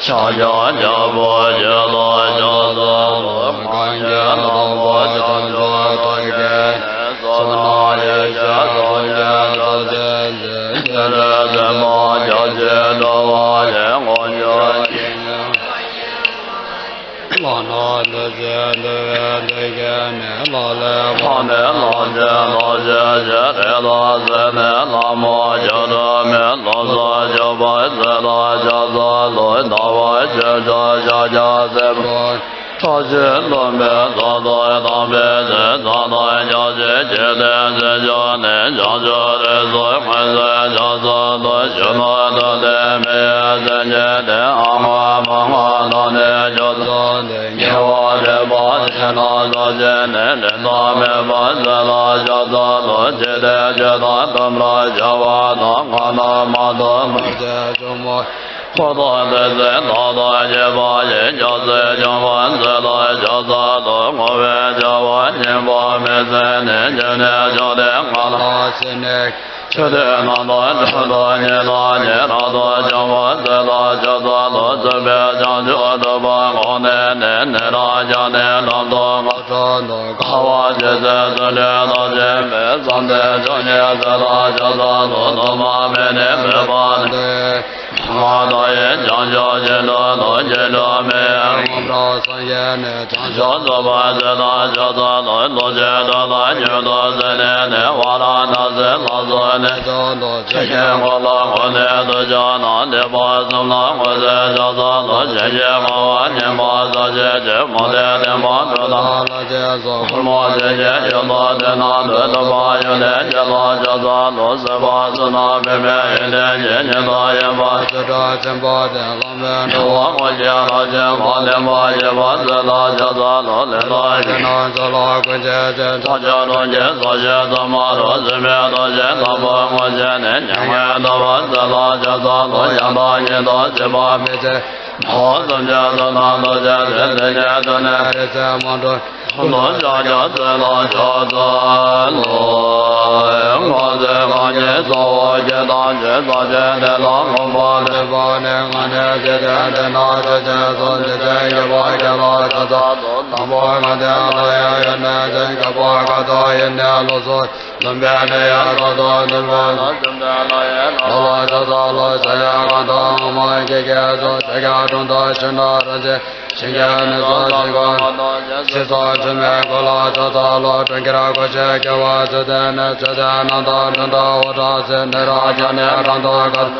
Cha 拉加萨罗那瓦切扎加加塞波。他是罗梅萨多当贝的萨多加些杰的是叫呢加着的所还是加萨罗许诺的的没人杰的阿玛玛玛那的叫做的耶瓦的巴的那那些呢的那没巴的那加萨罗杰的杰那他们那加瓦那阿那玛的玛的什么。佛陀在在大大结巴也叫在将万世来叫萨多我为叫万年巴没在年年年叫的阿拉西内。确定那多这多年那年那多将万世来叫萨多这边将就的把我年年年那将年那多我说那高瓦姐在这里那些没上的就年在那叫萨多那么没年没把的。阿达耶将教杰罗罗杰罗梅，我们三耶呢将教这巴杰那教这罗罗杰罗那杰罗这呢呢瓦拉那这那这呢这罗杰杰我拉我呢都叫那的巴什那我这叫这罗杰杰我瓦年巴这杰杰我的的巴这那那杰说我杰杰杰罗的那的的巴有的杰罗叫这罗是巴是那妹妹有的杰杰罗也巴。这真巴的老门的我见了见巴的巴也巴子了叫咱老来了见了这老关键这他叫了见所见怎么着这边的见他不我见的年外的巴子了叫咱老见到你到这巴没在好怎见的那都见人的见的呢在忙着罗家家在那叫咱我在那年做我见到见到见的老我巴的巴呢我呢见的那这见做的见也巴见了这这都那么我的老爷呢这个巴个多人的啰嗦能别的呀多多能别那真的老爷老这这老这样个多我们这个做这个中的是那这些现在呢做这个现在这边过了这这了这个过去给我这的呢这的那到那到我这这那到这呢让到个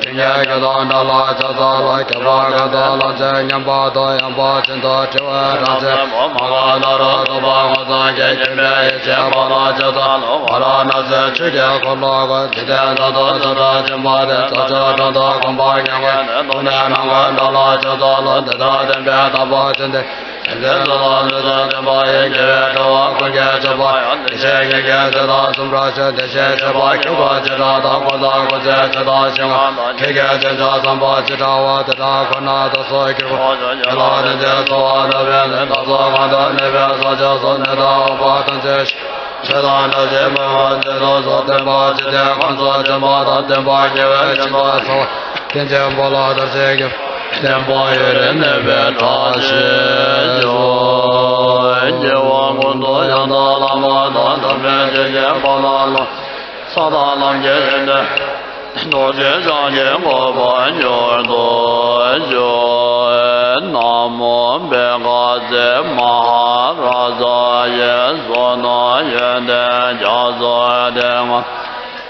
今天给到那了这这了给我个到了这年把到样把真到这我让这我马那了都把我这给这边一切把那这这了我了那这直接过了个今天那到这这真把的这这这到光把年我东南南我到了这这了这到这边大把真的。现在做到这这把也给这我关键这把这些也给这到怎么着这些这把给我这到到我到我这到行啊给这这三把这到我这到可那都说给我这老人家做那边人到做我到那边说就说那到把等这这到那些门我这到做这把这天光做这把到这把给我这把说天天不老的这个天保佑人那边扎西就结我工作想到了嘛到那边这些报道了萨达朗杰人的多些上节我把牛多就南无贝嘎子玛哈拉扎耶索那耶的叫做的嘛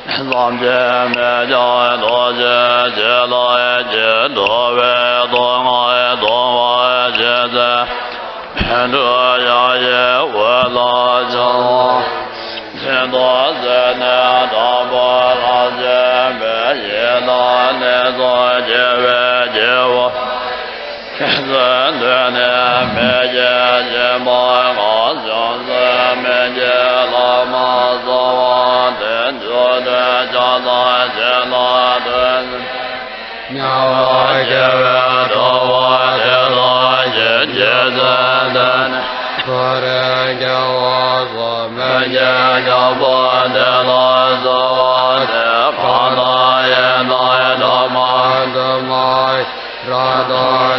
三界灭教多劫劫来劫多为多爱多爱劫在偏得呀也为了教天多在那大波拉劫灭也那那做劫为劫我天在那灭劫劫嘛我想在灭劫拉嘛做天主的家在劫那的鸟儿劫为多我劫来劫劫在的可人给我做灭劫要不的来做的怕那也那的嘛的嘛让到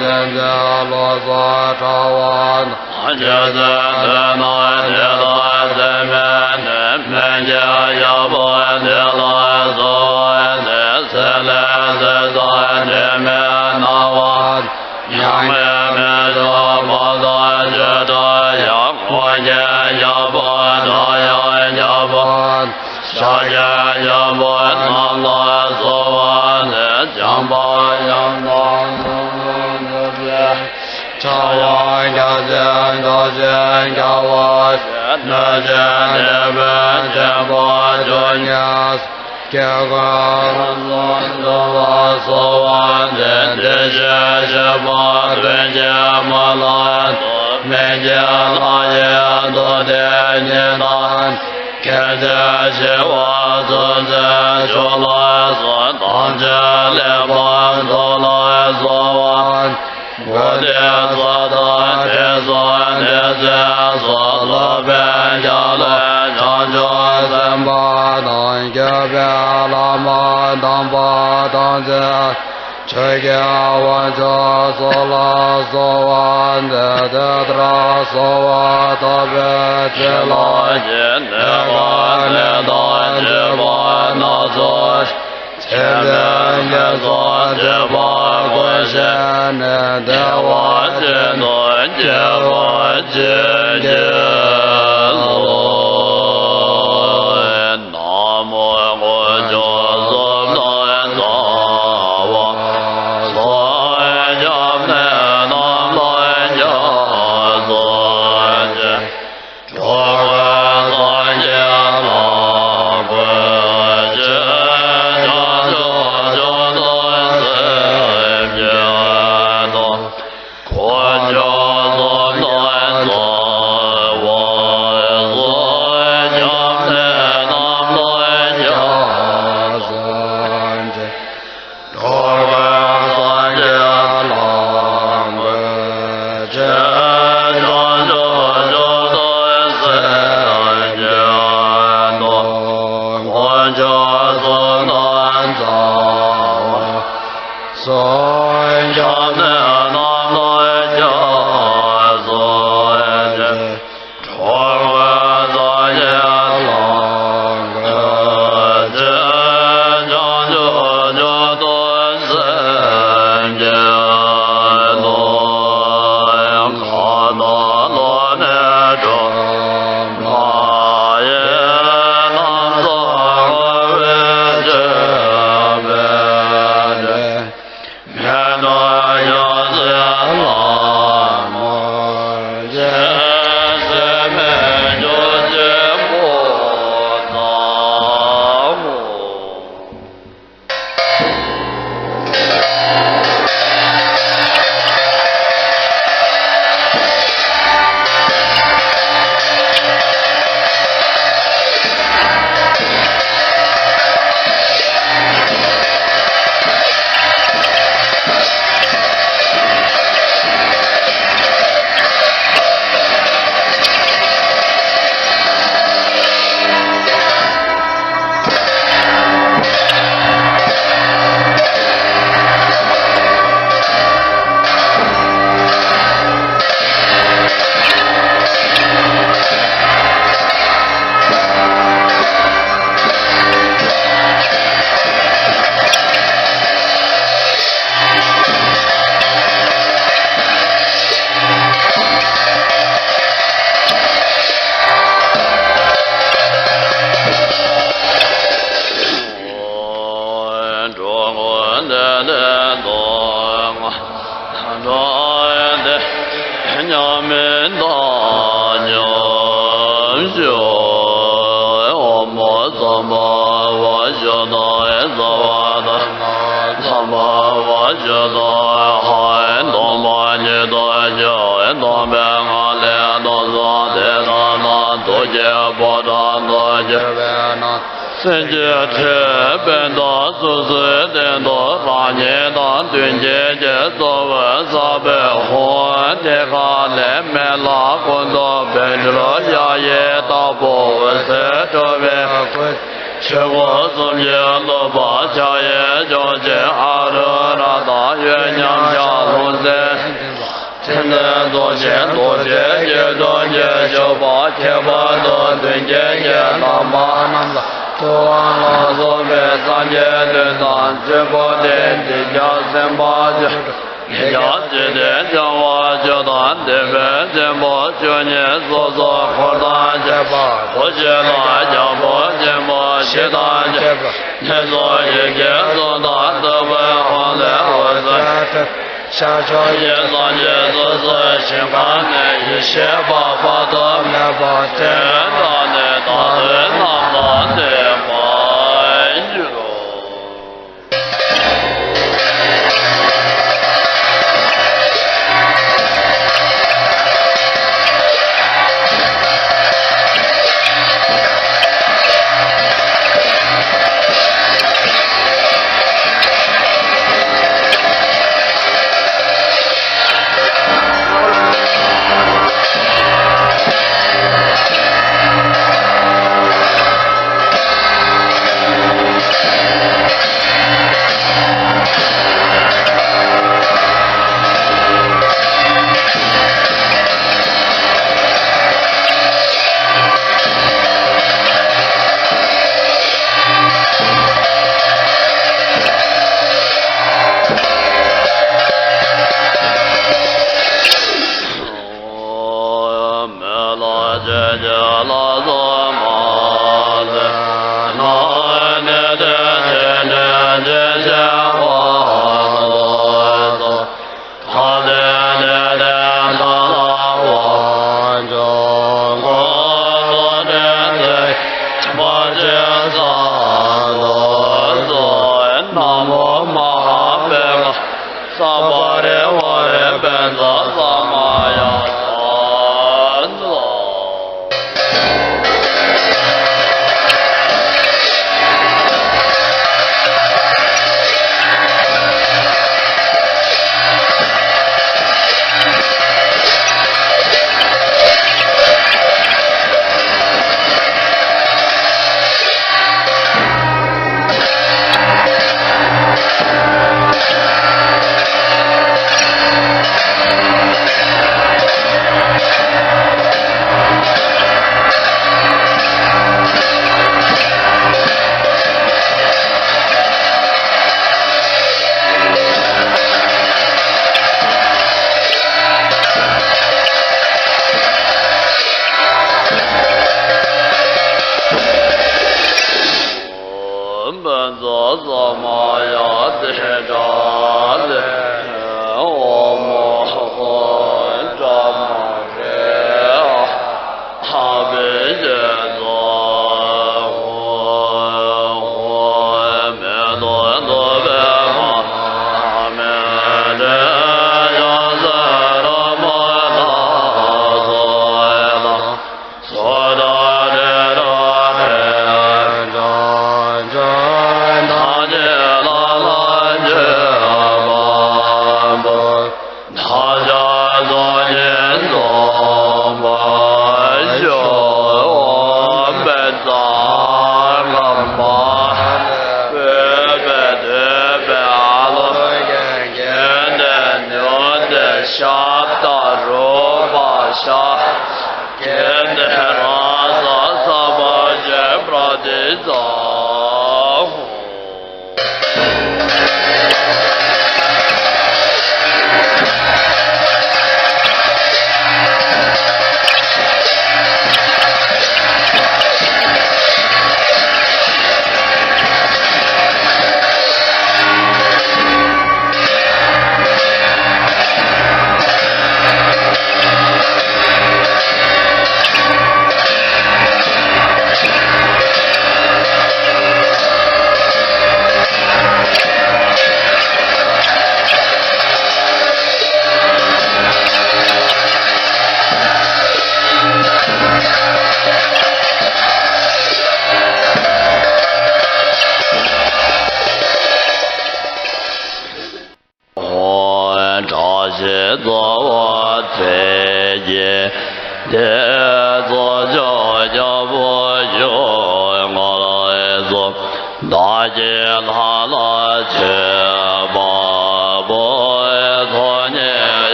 现在啰嗦着我那觉得那觉得在面的面前要不的来做的是来是在前面那我要面面的不在觉得要我也要不的要不下也要不那来做我的将把 Hãy subscribe cho kênh Ghiền Mì Gõ để không bỏ lỡ 的下周一三节四四心肝内一切八法的那巴天大内大内南大内满语喽。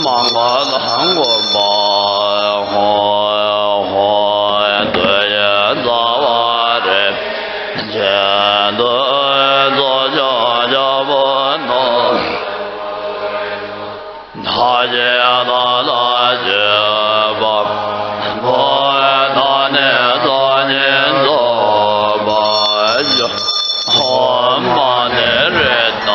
芒果糖果包，对呀，早晚的，前头左脚脚不弄，他家大街吧，我大年早年走吧就，我妈的人呐。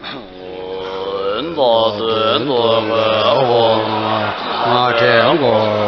大尊多可我真果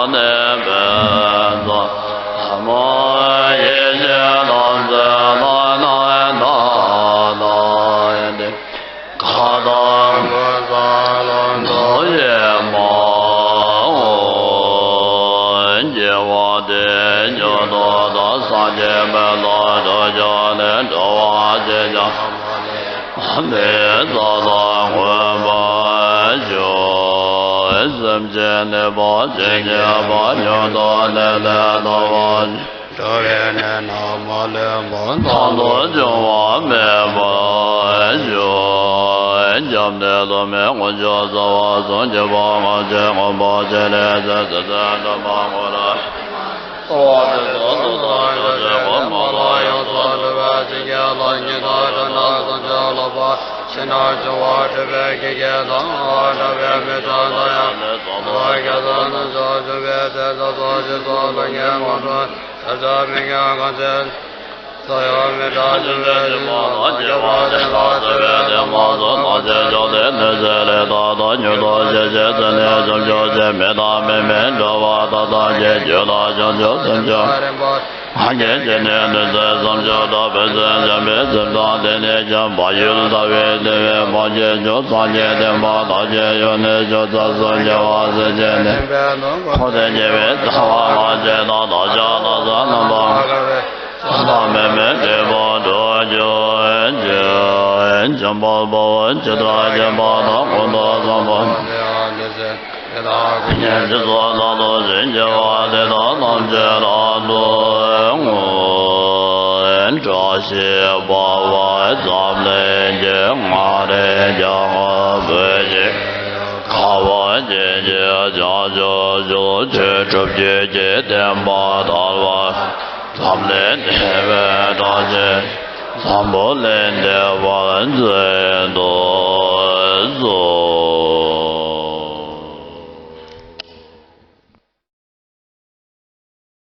ne de nyo do da sa je me la do ja ne do wa je ja ne da da wa ba jo sam je ne ba je ja ba nyo do ne le do wa do le ne na ma le ba ta do jo wa me ba jo jam de lo me wo jo za wa zon je ba ma je ngo ba je le za za za da ma ngo la wa de do do da yo je wa ma la yo za le ba je ya la ni da da na za ja la ba shin na jo wa de be ge ge da da be me da da ya wa ga da na za je be da da za je za la ni ma da da me ga ga je sa ya me da je be ma da je wa de la de be de ma da ma je jo de ne je le da da nyu da je je de ne jo jo je me da me me do wa da da je jo da jo jo sam jo ha je je ne ne je sam jo da be je je me je da de ne je ba yu da we de we ma je jo sa je de ma da je yo ne jo da sa je wa se je ne ho de je we da wa ma je da da ja da sa na ba da me me de ba do jo je jam ba ba je da je ba da ko da sa ba ye je do da do ren je wa de da nam je da do ngo en zha xie ba wa zam le je ma de ja be je ka wa je je ja jo jo che chup je je den ba da wa zam le de be da je zam bo le de wa zhe do zo